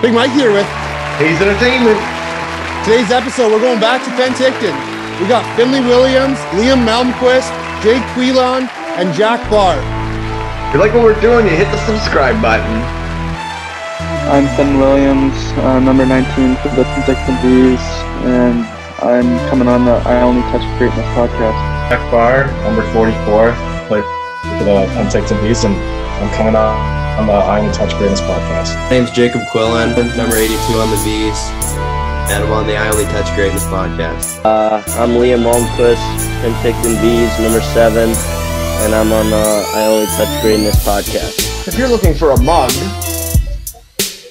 Big Mike here with Vees Entertainment. Today's episode. We're going back to Penticton. We got Finlay Williams, Liam Malmquist, Jake Quillan, and Jack Barr. If you like what we're doing, you hit the subscribe button. I'm Finlay Williams, number 19 for the Penticton Vees, and I'm coming on the I Only Touch Greatness podcast. Jack Barr, number 44, play for the Penticton Vees, and I'm coming on the I Only Touch Greatness podcast. My name's Jacob Quillan, number 82 on the Vees, and I'm on the I Only Touch Greatness podcast. I'm Liam Malmquist, Penticton Vees, number 7, and I'm on the I Only Touch Greatness podcast. If you're looking for a mug,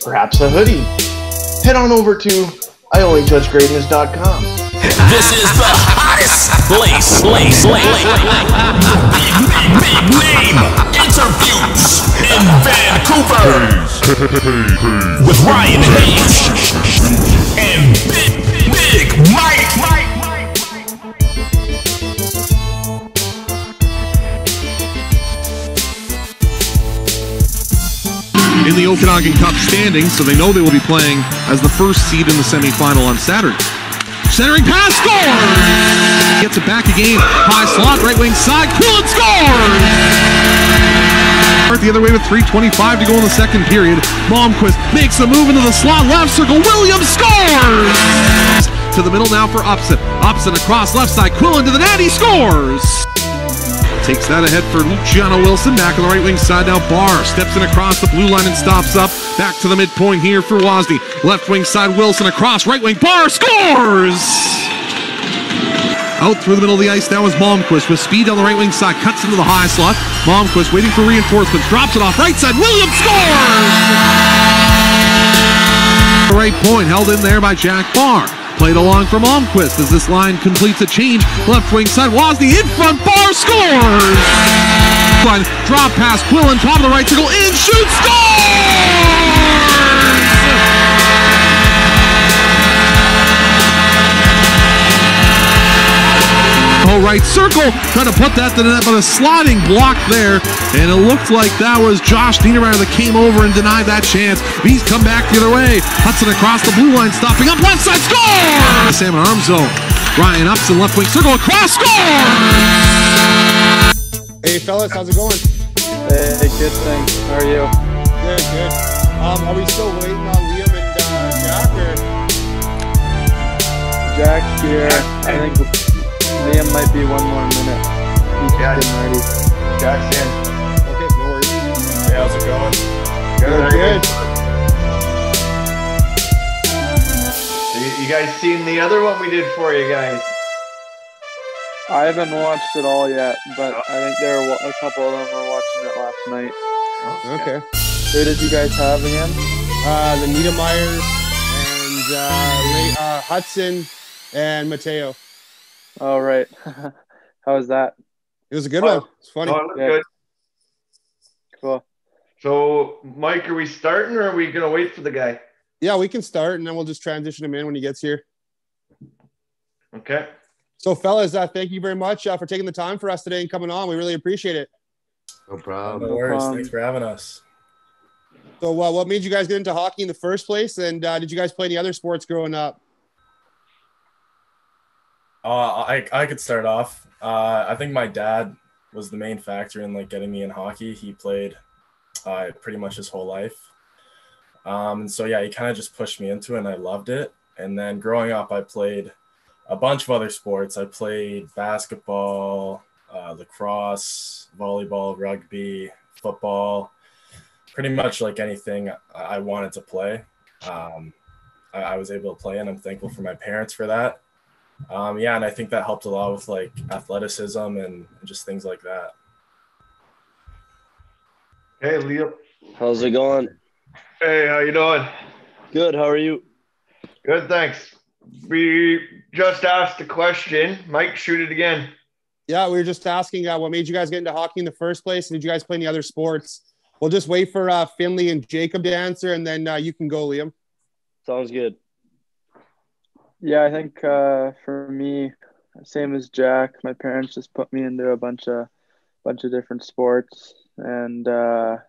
perhaps a hoodie, head on over to IOnlyTouchGreatness.com. This is the hottest place. Big name interviews in Vancouver with Ryan Hayes and Big Mike. In the Okanagan Cup standings, so they know they will be playing as the first seed in the semifinal on Saturday. Centering pass, scores! Gets it back again, high slot, right wing side, Quillan scores! The other way with 3:25 to go in the second period. Malmquist makes a move into the slot, left circle, Williams scores! To the middle now for Upson. Upson across left side, Quillan to the net, he scores! Takes that ahead for Luciano Wilson. Back on the right wing side now. Barr steps in across the blue line and stops up. Back to the midpoint here for Wozni. Left wing side Wilson across. Right wing Barr scores! Out through the middle of the ice now is Malmquist with speed on the right wing side. Cuts into the high slot. Malmquist waiting for reinforcements. Drops it off right side. Williams scores! Right point held in there by Jack Barr. Played along for Malmquist as this line completes a change. Left wing side, Wozni in front, Barr scores! Drop pass, Quillan, top of the right circle, in, shoot, scores! Oh, right circle, trying to put that to the net, but a sliding block there, and it looked like that was Josh Niedermeyer that came over and denied that chance. He's come back the other way. Hudson across the blue line, stopping up left side, score! Salmon arm zone. Ryan Upson, left wing circle, across, score! Hey fellas, how's it going? Hey, good, thanks. How are you? Good. Are we still waiting on Liam and Jack, or? Jack's here. I think Liam might be one more minute. He's getting ready. Jack's in. Okay, no worries. Hey, how's it going? Good. You guys seen the other one we did for you guys? I haven't watched it all yet, but I think there were a couple of them were watching it last night. Okay. Who did you guys have again? The Niedermeyers and Hudson and Mateo. Oh, right. How was that? It was a good one. It's funny. Oh, it looked Yeah. good. Cool. So, Mike, are we starting or are we going to wait for the guy? Yeah, we can start, and then we'll just transition him in when he gets here. Okay. So, fellas, thank you very much for taking the time for us today and coming on. We really appreciate it. No problem. No worries. Thanks for having us. So, what made you guys get into hockey in the first place? And did you guys play any other sports growing up? I could start off. I think my dad was the main factor in getting me in hockey. He played pretty much his whole life. And so, yeah, he kind of just pushed me into it, and I loved it. And then growing up, I played a bunch of other sports. I played basketball, lacrosse, volleyball, rugby, football, pretty much anything I wanted to play. I was able to play, and I'm thankful for my parents for that. Yeah, and I think that helped a lot with athleticism and just things like that. Hey, Leo. How's it going? Hey, how you doing? Good, how are you? Good, thanks. We just asked a question. Mike, shoot it again. Yeah, we were just asking what made you guys get into hockey in the first place, and did you guys play any other sports? We'll just wait for Finlay and Jacob to answer, and then you can go, Liam. Sounds good. Yeah, I think for me, same as Jack, my parents just put me into a bunch of different sports, and I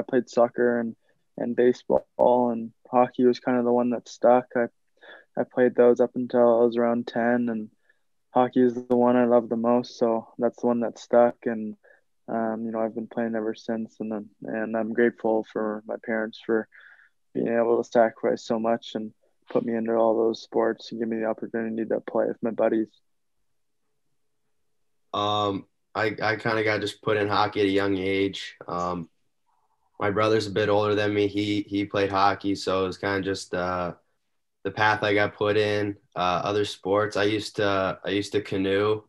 played soccer and and baseball, and hockey was kind of the one that stuck. I played those up until I was around 10, and hockey is the one I love the most, so that's the one that stuck. And I've been playing ever since, and I'm grateful for my parents for being able to sacrifice so much and put me into all those sports and give me the opportunity to play with my buddies. I kind of got just put in hockey at a young age. My brother's a bit older than me. He played hockey, so it was kind of just the path I got put in. Other sports, I used to canoe,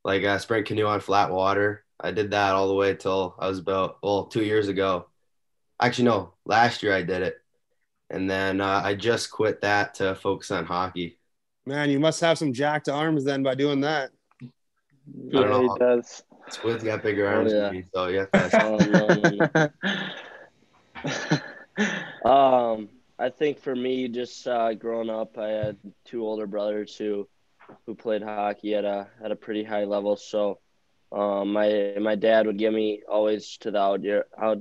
like sprint canoe on flat water. I did that all the way till I was about 2 years ago. Actually, no, last year I did it, and then I just quit that to focus on hockey. Man, you must have some jacked arms then by doing that. I don't know. He does. Squid's got bigger arms than me, so yeah. I think for me, just growing up, I had 2 older brothers who played hockey at a pretty high level. So my dad would get me always to the out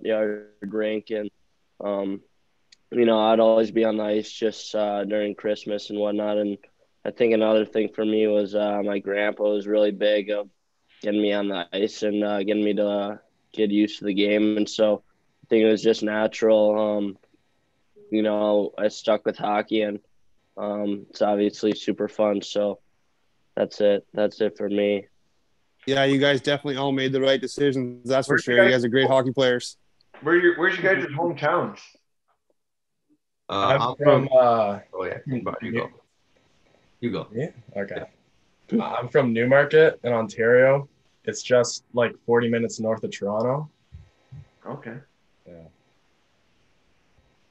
yard rink, and I'd always be on the ice just during Christmas and whatnot. And I think another thing for me was my grandpa was really big of getting me on the ice and getting me to get used to the game. And so I think it was just natural. I stuck with hockey, and it's obviously super fun. So that's it. That's it for me. Yeah, you guys definitely all made the right decisions. That's for Where'd sure. You guys are great hockey players. Where's you guys' hometowns? I'm from oh yeah, you go. You go. Yeah. Okay. I'm from Newmarket in Ontario. It's just like 40 minutes north of Toronto. Okay. Yeah.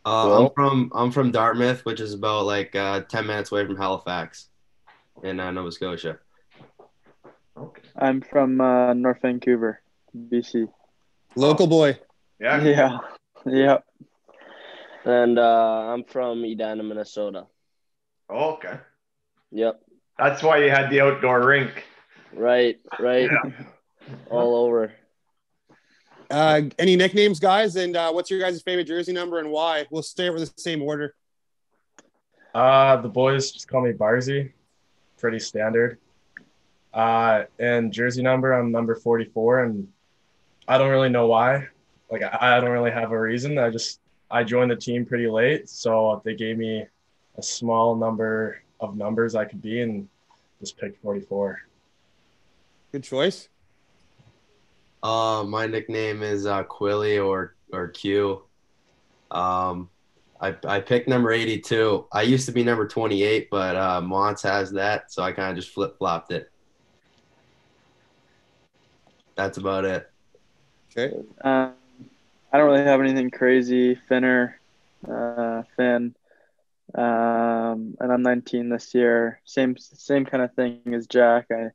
I'm from Dartmouth, which is about like 10 minutes away from Halifax in Nova Scotia. Okay. I'm from North Vancouver, BC. Local boy. Yeah. Yeah. And I'm from Edina, Minnesota. Oh, okay. Yep. That's why you had the outdoor rink. Right. Yeah. All over. Any nicknames, guys? And what's your guys' favorite jersey number and why? We'll stay with the same order. The boys just call me Barzy. Pretty standard. And jersey number, I'm number 44, and I don't really know why. Like, I don't really have a reason. I joined the team pretty late, so they gave me a small number of numbers I could be, and just picked 44. Good choice. My nickname is Quilly or Q. I picked number 82. I used to be number 28, but Mons has that, so I kind of just flip-flopped it. That's about it. Okay. I don't really have anything crazy. Finn. And I'm 19 this year. Same kind of thing as Jack. I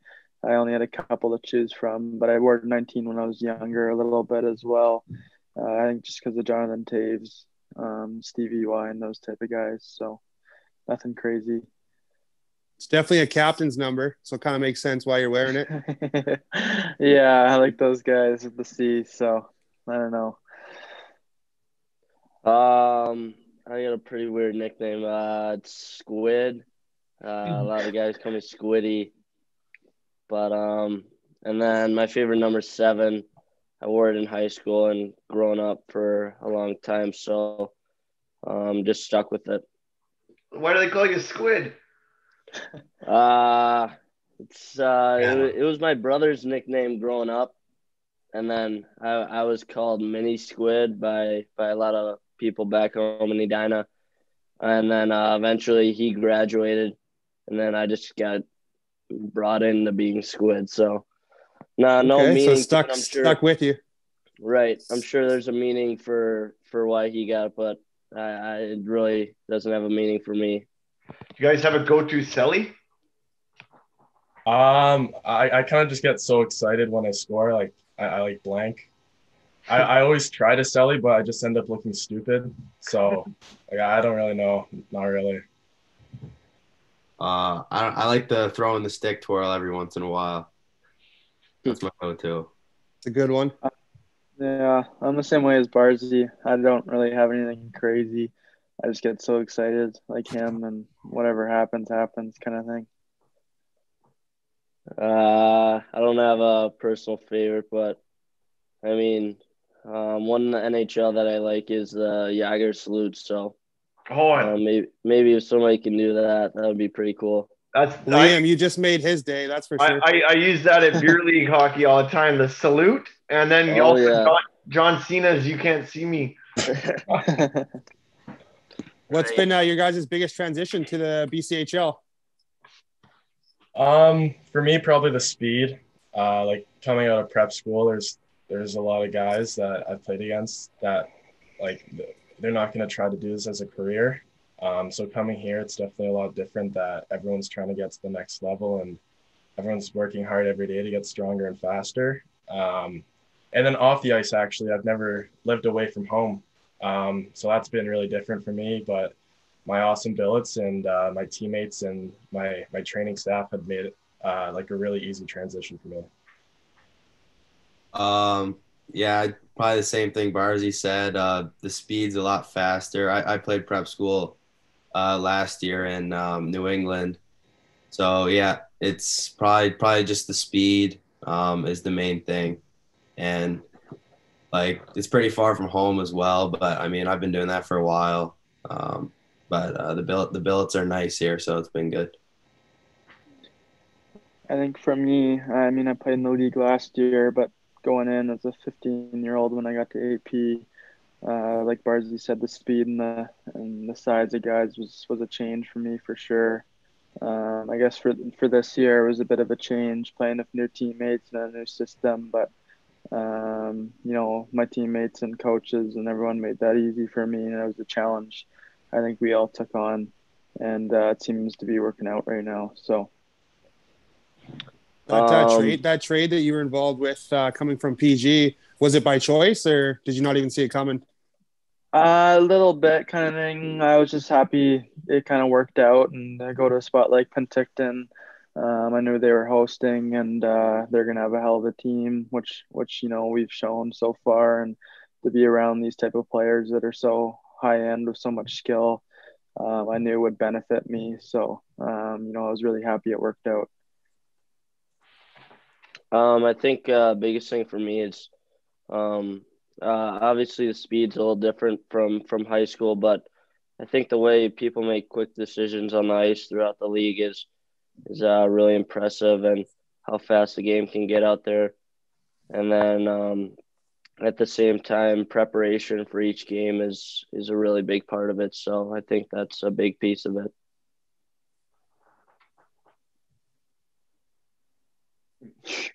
only had a couple to choose from, but I wore 19 when I was younger a little bit as well. I think just because of Jonathan Taves, Stevie Y, and those type of guys. So nothing crazy. It's definitely a captain's number, so it kind of makes sense why you're wearing it. Yeah, I like those guys with the C, so I don't know. I got a pretty weird nickname. It's Squid. A lot of guys call me Squiddy. But and then my favorite number 7. I wore it in high school and grown up for a long time, so just stuck with it. Why do they call you Squid? It was my brother's nickname growing up, and then I was called Mini Squid by a lot of people back home in Edina, and then eventually he graduated, and then I just got brought into being Squid. So no meaning. So stuck with you. Right. I'm sure there's a meaning for why he got it, but it really doesn't have a meaning for me. You guys have a go-to celly? I kind of just get so excited when I score. Like I like blank. I always try to celly, but I just end up looking stupid. So like I don't really know. Not really. I like the throw in the stick twirl every once in a while. That's my go-to. It's a good one. Yeah, I'm the same way as Barzy. I don't really have anything crazy. I just get so excited like him, and whatever happens, happens kind of thing. I don't have a personal favorite, but I mean, one in the NHL that I like is the Yager salute. So maybe if somebody can do that, that would be pretty cool. Liam, you just made his day. That's for sure. I use that at beer league hockey all the time. The salute, and then John Cena's "You Can't See Me." What's been your guys' biggest transition to the BCHL? For me, probably the speed. Like coming out of prep school, there's a lot of guys that I've played against that like they're not going to try to do this as a career. So coming here, it's definitely a lot different that everyone's trying to get to the next level and everyone's working hard every day to get stronger and faster. And then off the ice, actually, I've never lived away from home. So that's been really different for me, but my awesome billets and my teammates and my training staff have made it like a really easy transition for me. Yeah, probably the same thing Barzy said. The speed's a lot faster. I played prep school last year in New England. So yeah, it's probably just the speed is the main thing. And like it's pretty far from home as well, but I mean I've been doing that for a while. But the billets are nice here, so it's been good. I think for me, I mean, I played in the league last year, but going in as a 15-year-old when I got to AP, like Barzy said, the speed and the size of guys was a change for me for sure. I guess for this year it was a bit of a change playing with new teammates and a new system, but you know, my teammates and coaches and everyone made that easy for me, and it was a challenge I think we all took on, and it seems to be working out right now. So that trade that you were involved with coming from PG, was it by choice or did you not even see it coming? A little bit kind of thing. I was just happy it kind of worked out, and I go to a spot like Penticton. I knew they were hosting, and they're gonna have a hell of a team, which you know we've shown so far, and to be around these type of players that are so high end with so much skill, I knew would benefit me. So you know, I was really happy it worked out. I think biggest thing for me is obviously the speed's a little different from high school, but I think the way people make quick decisions on the ice throughout the league is really impressive, and how fast the game can get out there. And then at the same time, preparation for each game is a really big part of it. So I think that's a big piece of it.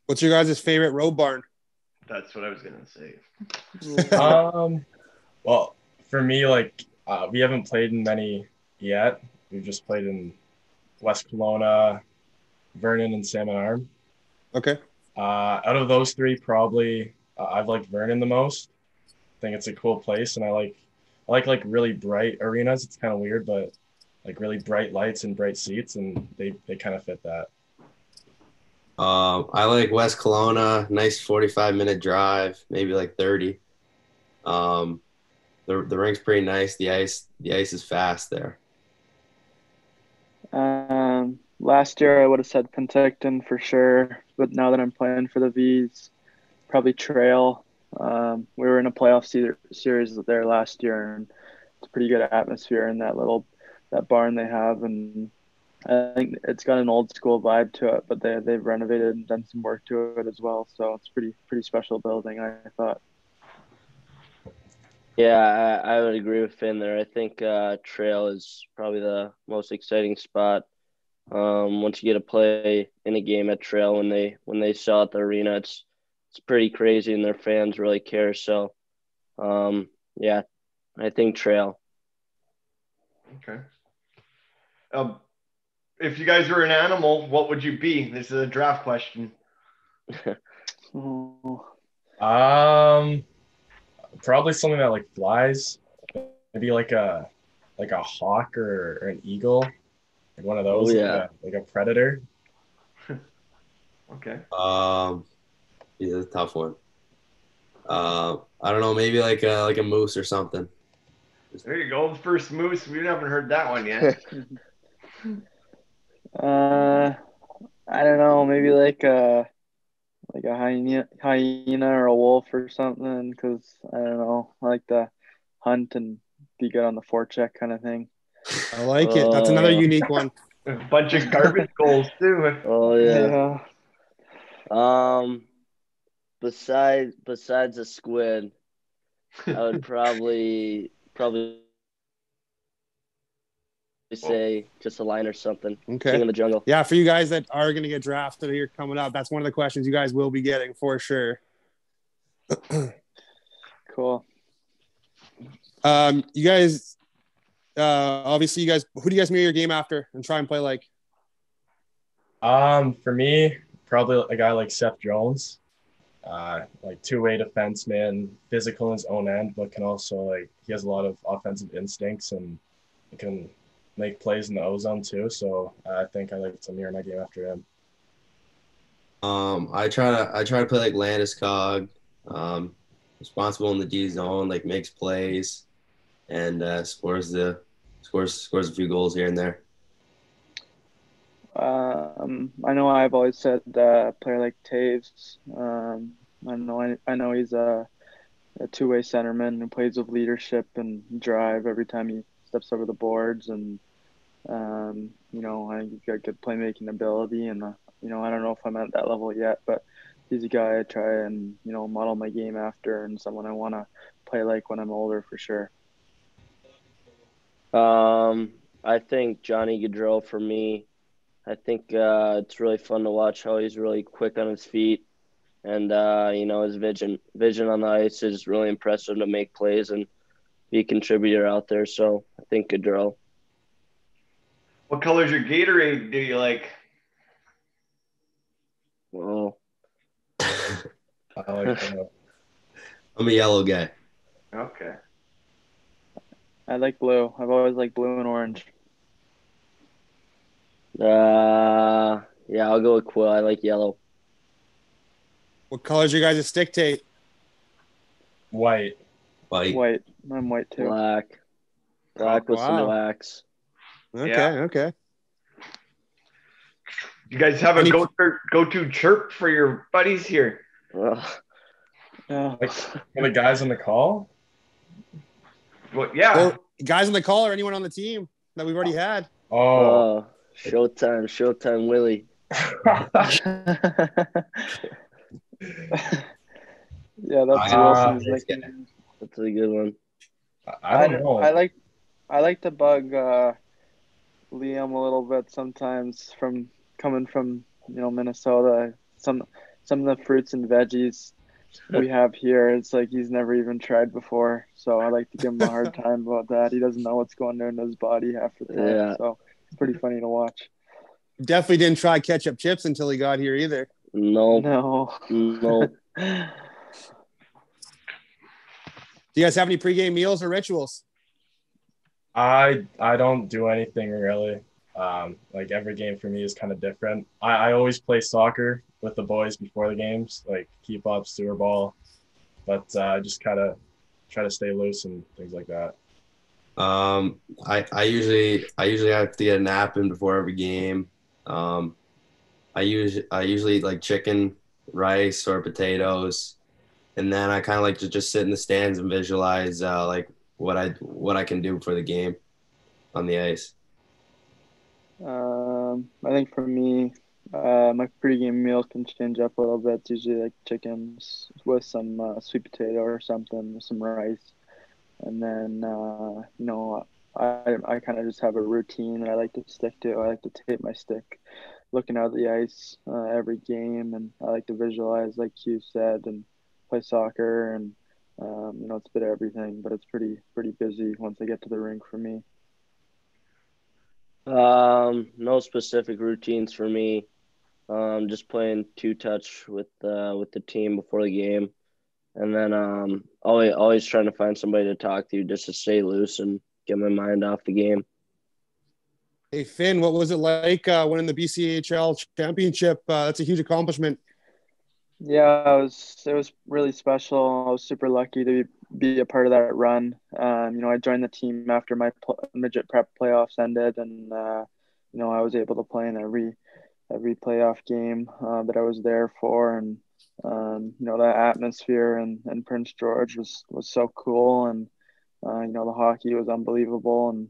What's your guys' favorite road barn? That's what I was gonna say. Well, for me, like we haven't played in many yet. We've just played in West Kelowna, Vernon, and Salmon Arm. Okay. Out of those three, probably I've liked Vernon the most. I think it's a cool place, and I like really bright arenas. It's kind of weird, but like really bright lights and bright seats, and they kind of fit that. I like West Kelowna, nice 45-minute drive, maybe like 30. The rink's pretty nice. The ice is fast there. Last year I would have said Penticton for sure, but now that I'm playing for the Vees, probably Trail. We were in a playoff series there last year, and it's a pretty good atmosphere in that barn they have, and I think it's got an old school vibe to it, but they've renovated and done some work to it as well. So it's pretty special building, I thought. Yeah, I would agree with Finn there. I think Trail is probably the most exciting spot. Once you get to play in a game at Trail, when they sell at the arena, it's pretty crazy, and their fans really care. So, yeah, I think Trail. Okay. If you guys were an animal, what would you be? This is a draft question. Probably something that like flies. Maybe like a hawk or an eagle, like one of those. Oh, yeah. Like a predator. Okay. Yeah, that's a tough one. I don't know, maybe like a moose or something. There you go, the first moose. We haven't heard that one yet. I don't know, maybe like a hyena or a wolf or something. Because I don't know, I like to hunt and be good on the forecheck kind of thing. I like it. That's another unique one. A bunch of garbage goals too. Oh yeah. Besides a squid, I would probably say just a line or something. Okay. King of the jungle. Yeah, for you guys that are going to get drafted here coming up, that's one of the questions you guys will be getting for sure. Cool. You guys, obviously, who do you guys mirror your game after and try and play like? For me, probably a guy like Seth Jones, like two-way defenseman, physical in his own end, but can also he has a lot of offensive instincts and he can make plays in the O-zone too. So I think I like to mirror my game after him. I try to play like Landeskog, responsible in the D zone, like makes plays, and scores a few goals here and there. I know I've always said a player like Taves. I know he's a two-way centerman who plays with leadership and drive every time he steps over the boards, and I think he's got good playmaking ability, and I don't know if I'm at that level yet, but he's a guy I try and model my game after, and someone I want to play like when I'm older for sure. I think Johnny Gaudreau for me. I think it's really fun to watch how he's really quick on his feet, and his vision on the ice is really impressive to make plays and be a contributor out there. So I think Gaudreau. What color's your Gatorade? Do you like? Well, I like that. I'm a yellow guy. Okay. I like blue. I've always liked blue and orange. Yeah, I'll go with Quill. I like yellow. What color's your guys' stick tape? White. White. I'm white too. Black with some wax. Okay. You guys have a go-to chirp for your buddies here? Yeah. Like for the guys on the call? Well, yeah. Or guys on the call or anyone on the team that we've already had. Oh, Showtime, Willie. Yeah, that's Wilson's nickname. That's a good one. I don't know. I like to bug Liam a little bit sometimes coming from Minnesota. Some of the fruits and veggies we have here, it's like he's never even tried before. So I like to give him a hard time about that. He doesn't know what's going on in his body half the time. Yeah. So it's pretty funny to watch. Definitely didn't try ketchup chips until he got here either. No. Do you guys have any pregame meals or rituals? I don't do anything really. Like every game for me is kind of different. I always play soccer with the boys before the games, like keep up, sewer ball, but I just kind of try to stay loose and things like that. I usually have to get a nap in before every game. I usually eat like chicken, rice, or potatoes, and then I kind of like to just sit in the stands and visualize like what I can do for the game on the ice. I think for me, my pregame meal can change up a little bit. It's usually like chickens with some sweet potato or something, with some rice, and then I kind of just have a routine that I like to stick to. I like to tape my stick, looking out at the ice every game, and I like to visualize, like Hugh said, and play soccer, and it's a bit of everything, but it's pretty busy once I get to the rink for me. No specific routines for me. Just playing two-touch with the team before the game, and then always trying to find somebody to talk to just to stay loose and get my mind off the game. Hey Finn, what was it like winning the Bchl championship? That's a huge accomplishment. Yeah, it was really special. I was super lucky to be a part of that run. I joined the team after my midget prep playoffs ended, and I was able to play in every playoff game that I was there for, and that atmosphere and Prince George was so cool, and the hockey was unbelievable, and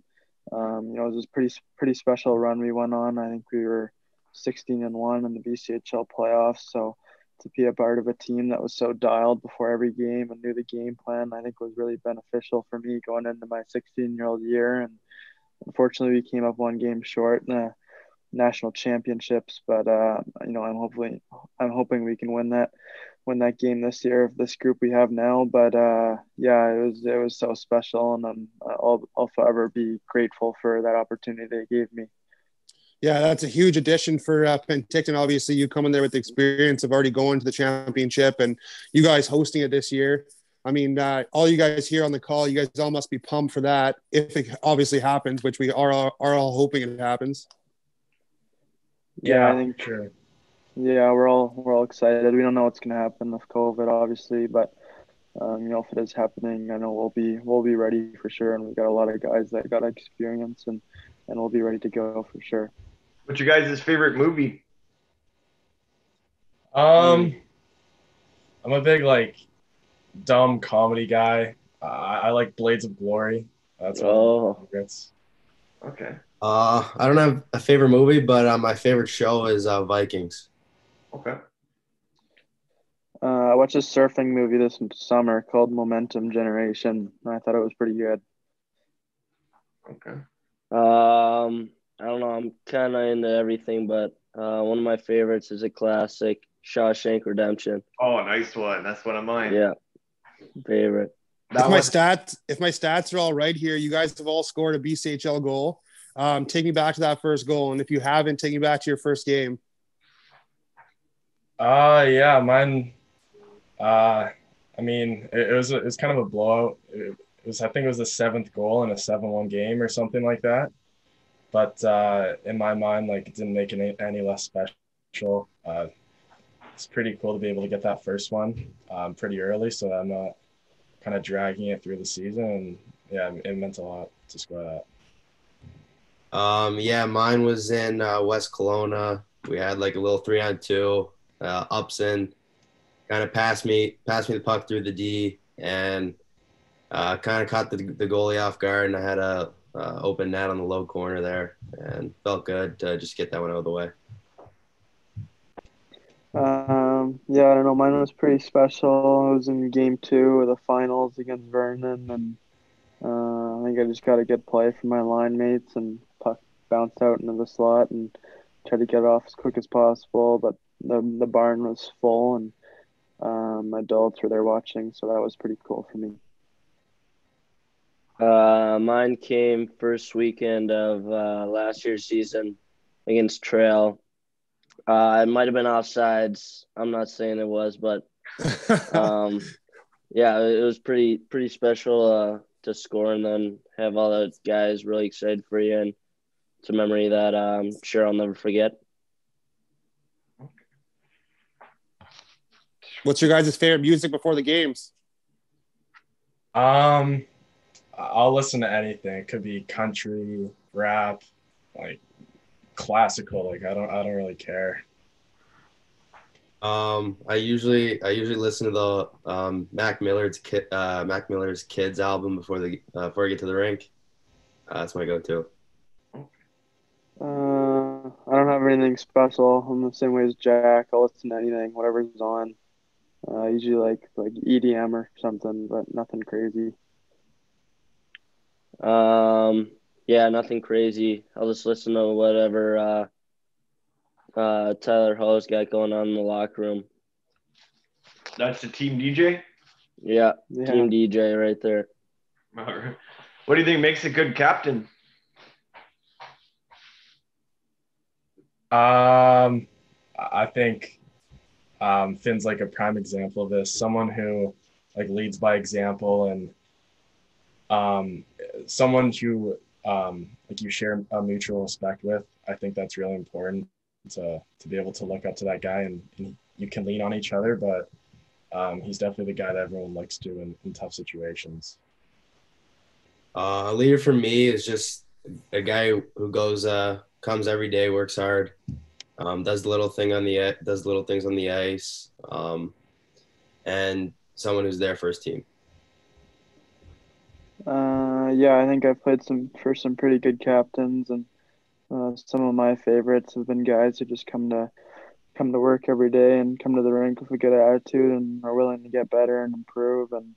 it was a pretty special run we went on. I think we were 16-1 in the Bchl playoffs, so to be a part of a team that was so dialed before every game and knew the game plan, I think was really beneficial for me going into my 16-year-old year. And unfortunately, we came up one game short in the national championships, but I'm hoping we can win that game this year of this group we have now. But yeah, it was so special, and I'll forever be grateful for that opportunity they gave me. Yeah, that's a huge addition for Penticton. Obviously, you come in there with the experience of already going to the championship, and you guys hosting it this year. I mean, all you guys here on the call, you guys all must be pumped for that if it obviously happens, which we are all hoping it happens. Yeah, I think sure. Yeah, we're all excited. We don't know what's going to happen with COVID, obviously, but if it is happening, I know we'll be ready for sure, and we've got a lot of guys that got experience, and we'll be ready to go for sure. What's your guys' favorite movie? I'm a big dumb comedy guy. I like Blades of Glory. That's one of my favorites. Okay. I don't have a favorite movie, but my favorite show is Vikings. Okay. I watched a surfing movie this summer called Momentum Generation. I thought it was pretty good. Okay. I don't know. I'm kind of into everything, but one of my favorites is a classic, Shawshank Redemption. Oh, nice one. That's one of mine. Yeah, favorite. If my stats are all right here, you guys have all scored a BCHL goal. Take me back to that first goal, and if you haven't, take me back to your first game. Yeah, mine. I mean, it was kind of a blowout. I think it was the 7th goal in a 7-1 game or something like that. But in my mind, it didn't make it any less special. It's pretty cool to be able to get that first one pretty early, so that I'm not kind of dragging it through the season. And yeah, it meant a lot to score that. Yeah, mine was in West Kelowna. We had a little 3-on-2. Upson kind of passed me the puck through the D, and kind of caught the goalie off guard, and I had a open net on the low corner there, and felt good to just get that one out of the way. Yeah, I don't know. Mine was pretty special. It was in game 2 of the finals against Vernon, and I think I just got a good play from my line mates, and puck bounced out into the slot and tried to get it off as quick as possible, but the barn was full, and my adults were there watching, so that was pretty cool for me. Mine came first weekend of last year's season against Trail. It might have been offsides. I'm not saying it was, but yeah, it was pretty special to score and then have all the guys really excited for you, and it's a memory that I'm sure I'll never forget. What's your guys' favorite music before the games? I'll listen to anything. It could be country, rap, classical. I don't really care. I usually listen to the Mac Miller's Kids album before I get to the rink. That's my go-to. I don't have anything special. I'm the same way as Jack. I'll listen to anything, whatever's on. Usually like EDM or something, but nothing crazy. Yeah, nothing crazy. I'll just listen to whatever Tyler Ho's got going on in the locker room. That's the team DJ? Yeah, team DJ right there. All right. What do you think makes a good captain? I think Finn's a prime example of this. Someone who leads by example, and someone who you share a mutual respect with. I think that's really important to be able to look up to that guy, and you can lean on each other, but he's definitely the guy that everyone looks to in tough situations. A leader for me is just a guy who comes every day, works hard, does the little things on the ice, and someone who's there for his team. Yeah, I think I've played for some pretty good captains, and some of my favorites have been guys who just come to work every day and come to the rink with a good attitude and are willing to get better and improve and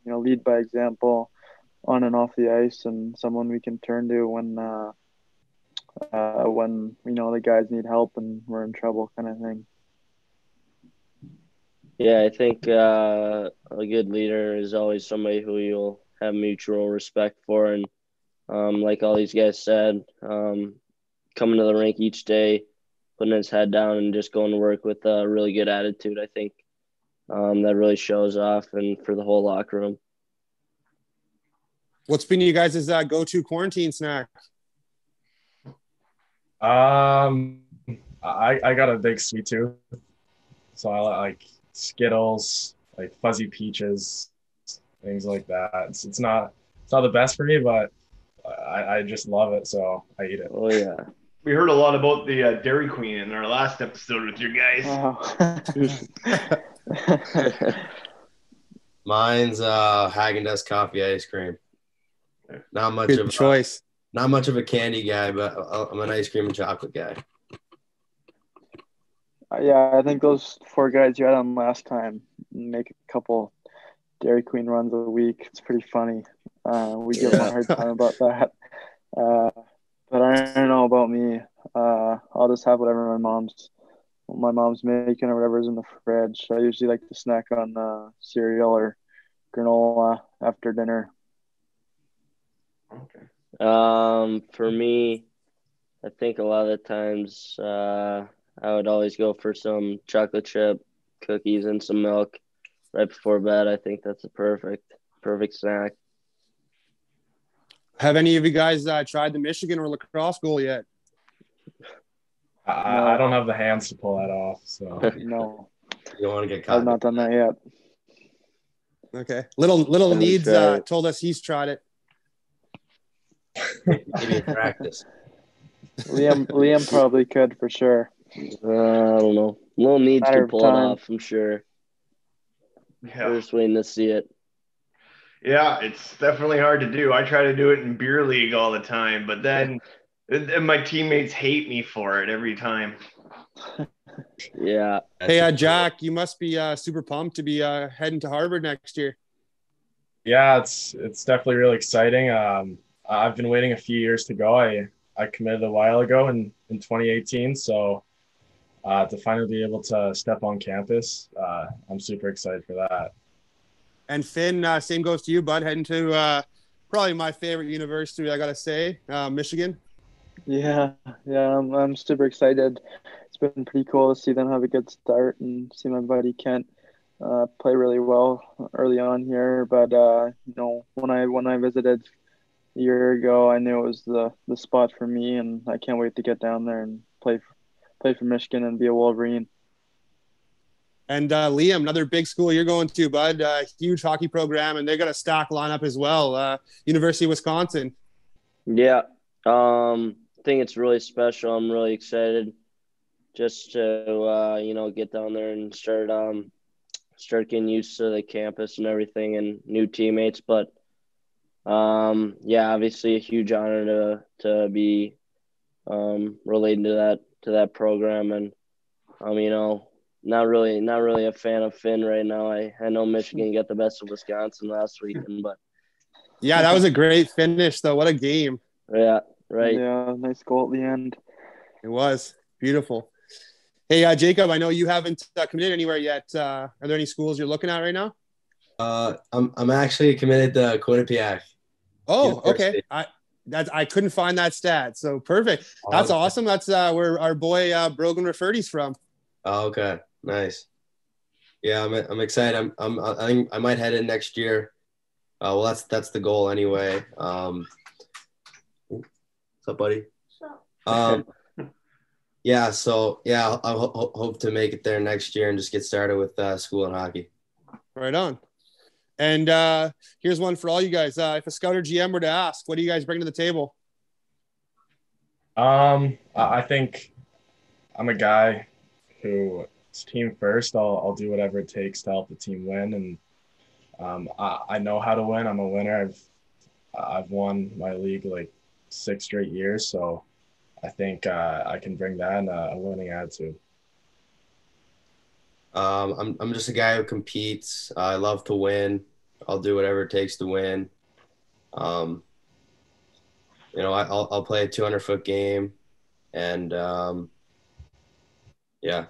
lead by example on and off the ice, and someone we can turn to when the guys need help and we're in trouble, kind of thing. Yeah, I think a good leader is always somebody who you'll have mutual respect for, and like all these guys said, coming to the rink each day, putting his head down and just going to work with a really good attitude. I think that really shows off and for the whole locker room. What's been you guys' go-to quarantine snack? I got a big sweet tooth, so I like Skittles, like fuzzy peaches, things like that. It's not the best for me, but I just love it, so I eat it. Oh yeah. We heard a lot about the Dairy Queen in our last episode with your guys. Mine's Häagen-Dazs coffee ice cream. Not much Good of choice. Not much of a candy guy, but I'm an ice cream and chocolate guy. Yeah, I think those 4 guys you had on last time make a couple Dairy Queen runs a week. It's pretty funny. We give them a hard time about that. But I don't know about me. I'll just have whatever my mom's making or whatever's in the fridge. I usually like to snack on cereal or granola after dinner. Okay. For me, I think a lot of the times I would always go for some chocolate chip cookies and some milk right before bed. I think that's a perfect snack. Have any of you guys tried the Michigan or lacrosse goal yet? I don't have the hands to pull that off, so No. You don't want to get caught. I've not done that yet. Okay. Little Needs told us he's tried it. Maybe in practice. Liam probably could for sure. I don't know. Little Needs to pull it off, I'm sure. Yeah. We're just waiting to see it. Yeah, it's definitely hard to do. I try to do it in beer league all the time, but then my teammates hate me for it every time. Yeah. Hey, Jack, you must be super pumped to be heading to Harvard next year. Yeah, it's definitely really exciting. I've been waiting a few years to go. I committed a while ago in 2018, so to finally be able to step on campus, I'm super excited for that. And Finn, same goes to you, bud. Heading to probably my favorite university, I gotta say, Michigan. Yeah, I'm super excited. It's been pretty cool to see them have a good start and see my buddy Kent play really well early on here. But when I visited a year ago, I knew it was the spot for me, and I can't wait to get down there and play for Michigan and be a Wolverine. And Liam, another big school you're going to, bud. Huge hockey program, and they got a stock lineup as well. University of Wisconsin. Yeah, I think it's really special. I'm really excited just to get down there and start getting used to the campus and everything and new teammates. But obviously a huge honor to be related to that program, and not really a fan of Finn right now. I know Michigan got the best of Wisconsin last weekend, but yeah, that was a great finish though. What a game. Yeah, right. Yeah, nice goal at the end. It was beautiful. Hey, Jacob, I know you haven't committed anywhere yet. Are there any schools you're looking at right now? I'm actually committed to Quinnipiac. Oh, okay. I couldn't find that stat, so perfect. That's awesome. That's where our boy Brogan Rafferty's from. Oh, okay, nice. Yeah, I'm excited. I think I might head in next year. Well, that's the goal anyway. What's up, buddy? Yeah, so yeah, I hope to make it there next year and just get started with school and hockey. Right on. And here's one for all you guys. If a scout or GM were to ask, what do you guys bring to the table? I think I'm a guy who is team first. I'll do whatever it takes to help the team win, and I know how to win. I'm a winner. I've won my league like 6 straight years, so I think I can bring that and a winning attitude. I'm just a guy who competes. I love to win. I'll do whatever it takes to win. I'll play a 200-foot game, and yeah.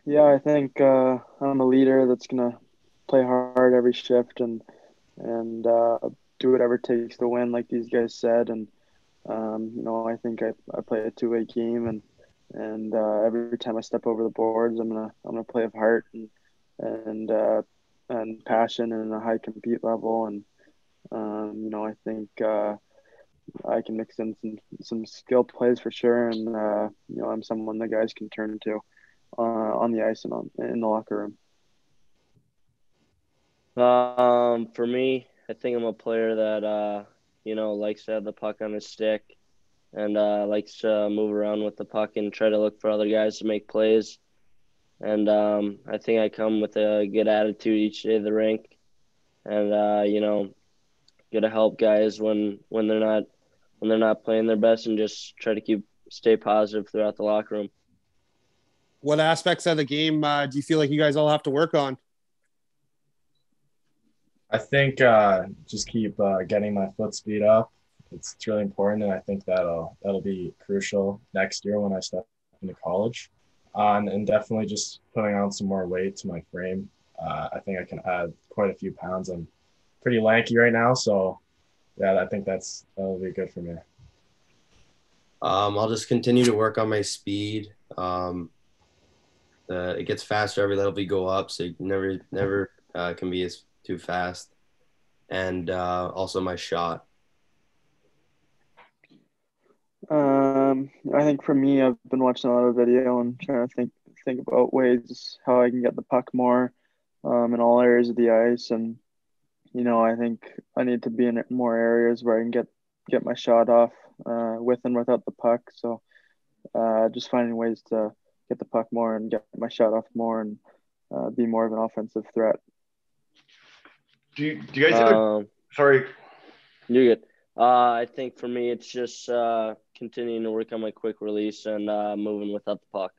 Yeah, I think I'm a leader that's gonna play hard every shift and do whatever it takes to win, like these guys said. And I think I play a two-way game, and every time I step over the boards, I'm gonna play with heart and and passion and a high compete level. And I think I can mix in some skill plays for sure. And I'm someone the guys can turn to on the ice and in the locker room. For me, I think I'm a player that likes to have the puck on his stick and likes to move around with the puck and try to look for other guys to make plays. And I think I come with a good attitude each day of the rink, and get to help guys when they're not playing their best, and just try to stay positive throughout the locker room. What aspects of the game do you feel like you guys all have to work on? I think just keep getting my foot speed up. It's really important, and I think that'll be crucial next year when I step into college. And definitely just putting on some more weight to my frame. I think I can add quite a few pounds. I'm pretty lanky right now, so yeah, I think that'll be good for me. I'll just continue to work on my speed. It gets faster every level you go up, so you never can be as too fast. And also my shot. I think for me, I've been watching a lot of video and trying to think about ways how I can get the puck more in all areas of the ice. And I think I need to be in more areas where I can get my shot off with and without the puck. So just finding ways to get the puck more and get my shot off more and be more of an offensive threat. Do you guys have sorry. You're good. I think for me, it's just continuing to work on my quick release and moving without the puck.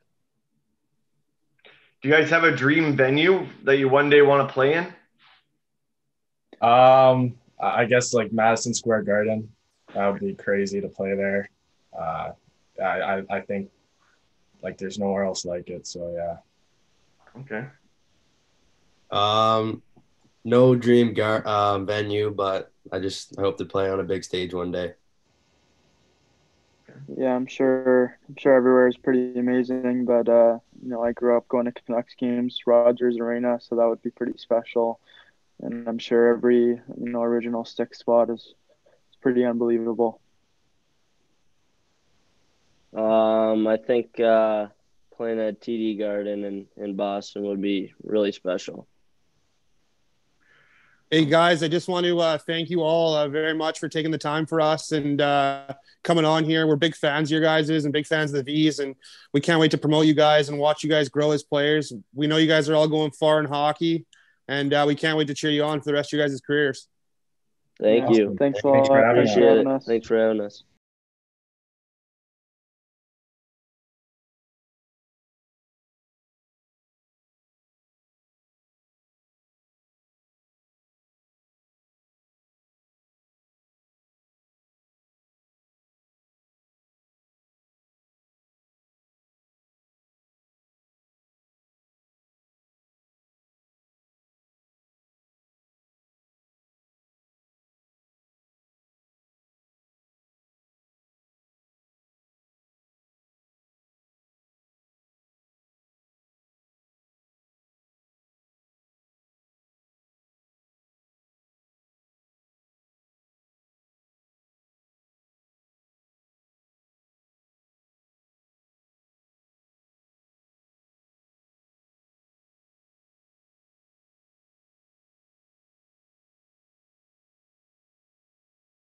Do you guys have a dream venue that you one day want to play in? I guess like Madison Square Garden. That would be crazy to play there. I think like there's nowhere else like it. So yeah. Okay. No dream venue, but I hope to play on a big stage one day. Yeah, I'm sure everywhere is pretty amazing, but I grew up going to Canucks games, Rogers Arena, so that would be pretty special. And I'm sure every original stick spot is pretty unbelievable. I think playing at TD Garden in Boston would be really special. Hey guys, I just want to thank you all very much for taking the time for us and coming on here. We're big fans of your guys's and big fans of the Vees, and we can't wait to promote you guys and watch you guys grow as players. We know you guys are all going far in hockey, and we can't wait to cheer you on for the rest of your guys' careers. Thank you. Thanks a lot. Appreciate it. Thanks for having us.